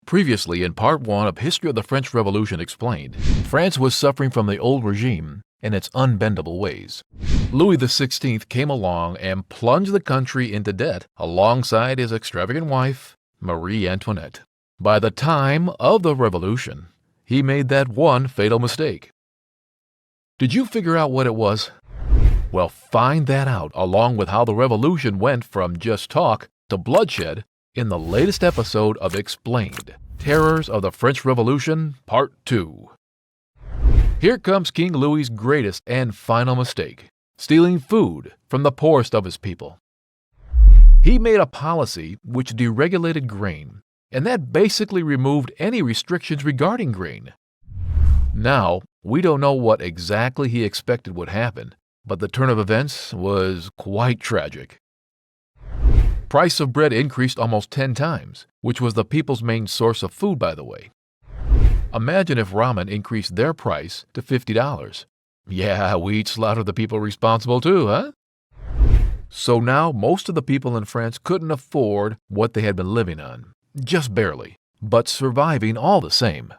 Previously, in Part 1 of History of the French Revolution Explained, France was suffering from the old regime and its unbendable ways. Louis XVI came along and plunged the country into debt alongside his extravagant wife, Marie Antoinette. By the time of the revolution, he made that one fatal mistake. Did you figure out what it was? Well, find that out along with how the revolution went from just talk to bloodshed in the latest episode of Explained, Terrors of the French Revolution, Part 2. Here comes King Louis's greatest and final mistake, stealing food from the poorest of his people. He made a policy which deregulated grain, and that basically removed any restrictions regarding grain. Now, we don't know what exactly he expected would happen, but the turn of events was quite tragic. Price of bread increased almost 10 times, which was the people's main source of food, by the way. Imagine if ramen increased their price to $50. Yeah, we'd slaughter the people responsible too, huh? So now most of the people in France couldn't afford what they had been living on, just barely, but surviving all the same.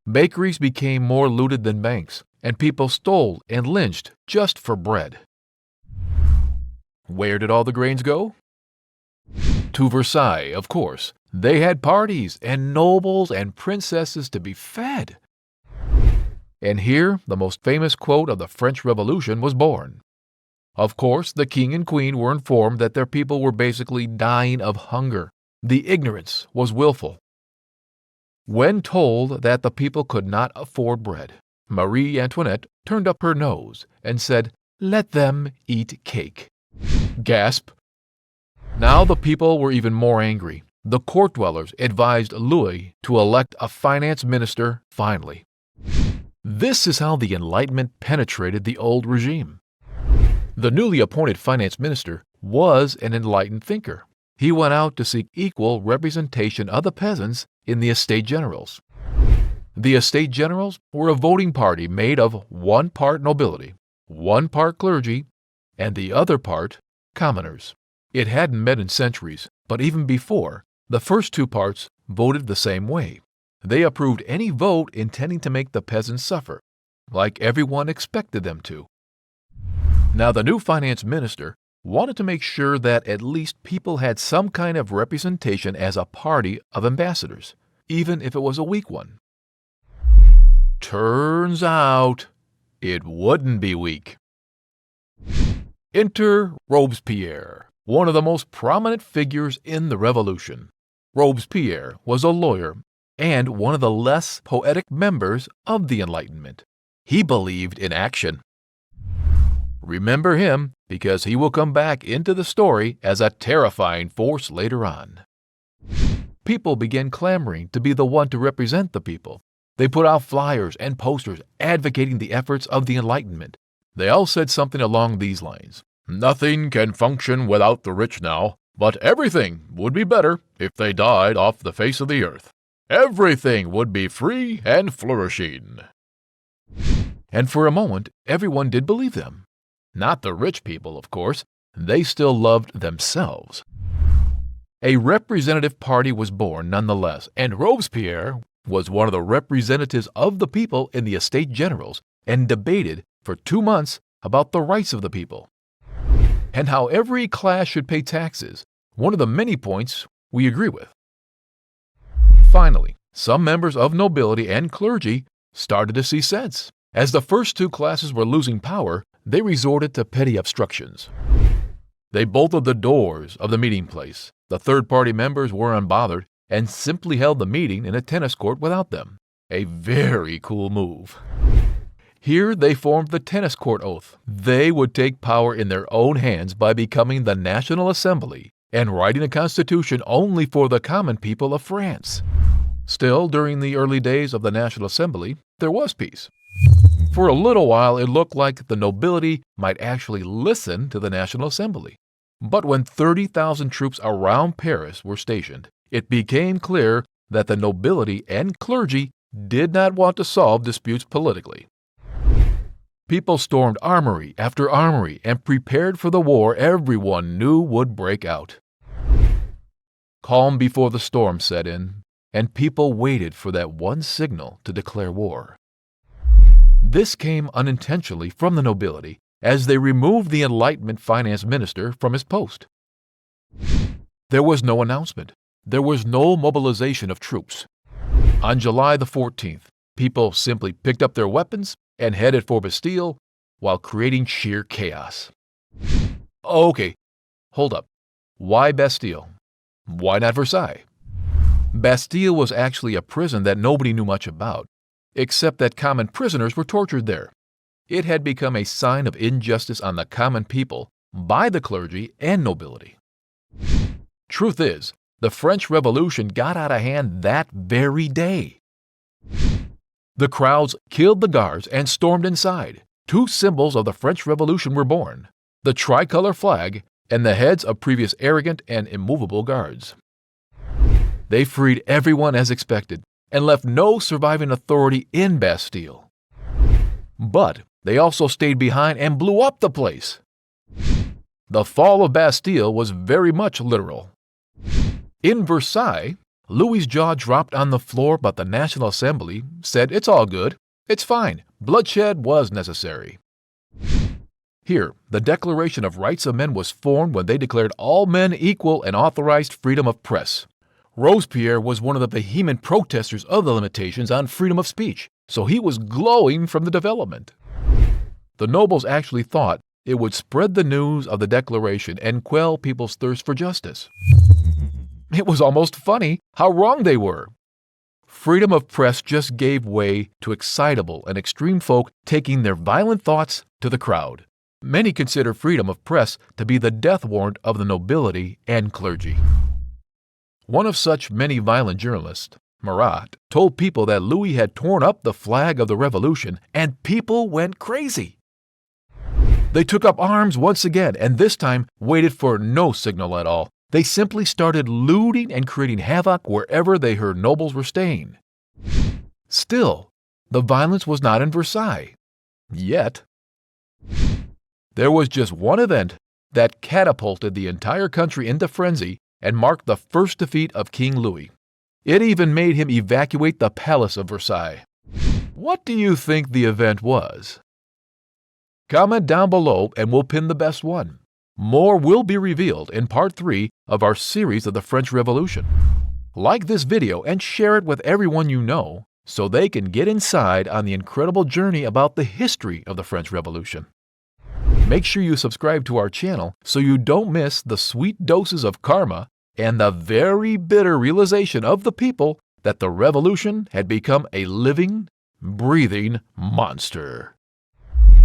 Bakeries became more looted than banks, and people stole and lynched just for bread. Where did all the grains go? To Versailles, of course. They had parties and nobles and princesses to be fed. And here, the most famous quote of the French Revolution was born. Of course, the king and queen were informed that their people were basically dying of hunger. The ignorance was willful. When told that the people could not afford bread, Marie Antoinette turned up her nose and said, "Let them eat cake." Gasp! Now the people were even more angry. The court dwellers advised Louis to elect a finance minister finally. This is how the Enlightenment penetrated the old regime. The newly appointed finance minister was an enlightened thinker. He went out to seek equal representation of the peasants in the Estates Generals. The Estates Generals were a voting party made of one part nobility, one part clergy, and the other part commoners. It hadn't met in centuries, but even before, the first two parts voted the same way. They approved any vote intending to make the peasants suffer, like everyone expected them to. Now the new finance minister wanted to make sure that at least people had some kind of representation as a party of ambassadors, even if it was a weak one. Turns out, it wouldn't be weak. Enter Robespierre, one of the most prominent figures in the revolution. Robespierre was a lawyer and one of the less poetic members of the Enlightenment. He believed in action. Remember him because he will come back into the story as a terrifying force later on. People began clamoring to be the one to represent the people. They put out flyers and posters advocating the efforts of the Enlightenment. They all said something along these lines. "Nothing can function without the rich now, but everything would be better if they died off the face of the earth. Everything would be free and flourishing." And for a moment, everyone did believe them. Not the rich people, of course. They still loved themselves. A representative party was born nonetheless, and Robespierre was one of the representatives of the people in the Estates Generals and debated for 2 months about the rights of the people and how every class should pay taxes, one of the many points we agree with. Finally, some members of nobility and clergy started to see sense. As the first two classes were losing power, they resorted to petty obstructions. They bolted the doors of the meeting place. The third-party members were unbothered and simply held the meeting in a tennis court without them. A very cool move. Here they formed the tennis court oath. They would take power in their own hands by becoming the National Assembly and writing a constitution only for the common people of France. Still, during the early days of the National Assembly, there was peace. For a little while, it looked like the nobility might actually listen to the National Assembly. But when 30,000 troops around Paris were stationed, it became clear that the nobility and clergy did not want to solve disputes politically. People stormed armory after armory and prepared for the war everyone knew would break out. Calm before the storm set in, and people waited for that one signal to declare war. This came unintentionally from the nobility, as they removed the Enlightenment finance minister from his post. There was no announcement. There was no mobilization of troops. On July the 14th, people simply picked up their weapons and headed for Bastille while creating sheer chaos. Okay, hold up. Why Bastille? Why not Versailles? Bastille was actually a prison that nobody knew much about, except that common prisoners were tortured there. It had become a sign of injustice on the common people by the clergy and nobility. Truth is, the French Revolution got out of hand that very day. The crowds killed the guards and stormed inside. Two symbols of the French Revolution were born: the tricolor flag and the heads of previous arrogant and immovable guards. They freed everyone as expected and left no surviving authority in Bastille. But they also stayed behind and blew up the place. The fall of Bastille was very much literal. In Versailles, Louis's jaw dropped on the floor, but the National Assembly said it's all good, it's fine, bloodshed was necessary. Here, the Declaration of Rights of Men was formed when they declared all men equal and authorized freedom of press. Robespierre was one of the vehement protesters of the limitations on freedom of speech, so he was glowing from the development. The nobles actually thought it would spread the news of the Declaration and quell people's thirst for justice. It was almost funny how wrong they were. Freedom of press just gave way to excitable and extreme folk taking their violent thoughts to the crowd. Many consider freedom of press to be the death warrant of the nobility and clergy. One of such many violent journalists, Marat, told people that Louis had torn up the flag of the revolution, and people went crazy. They took up arms once again, and this time waited for no signal at all. They simply started looting and creating havoc wherever they heard nobles were staying. Still, the violence was not in Versailles. Yet. There was just one event that catapulted the entire country into frenzy and marked the first defeat of King Louis. It even made him evacuate the palace of Versailles. What do you think the event was? Comment down below and we'll pin the best one. More will be revealed in Part 3 of our series of the French Revolution. Like this video and share it with everyone you know so they can get inside on the incredible journey about the history of the French Revolution. Make sure you subscribe to our channel so you don't miss the sweet doses of karma and the very bitter realization of the people that the revolution had become a living, breathing monster.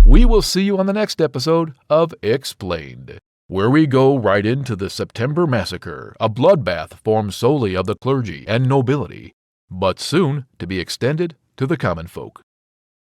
We will see you on the next episode of Explained, where we go right into the September Massacre, a bloodbath formed solely of the clergy and nobility, but soon to be extended to the common folk.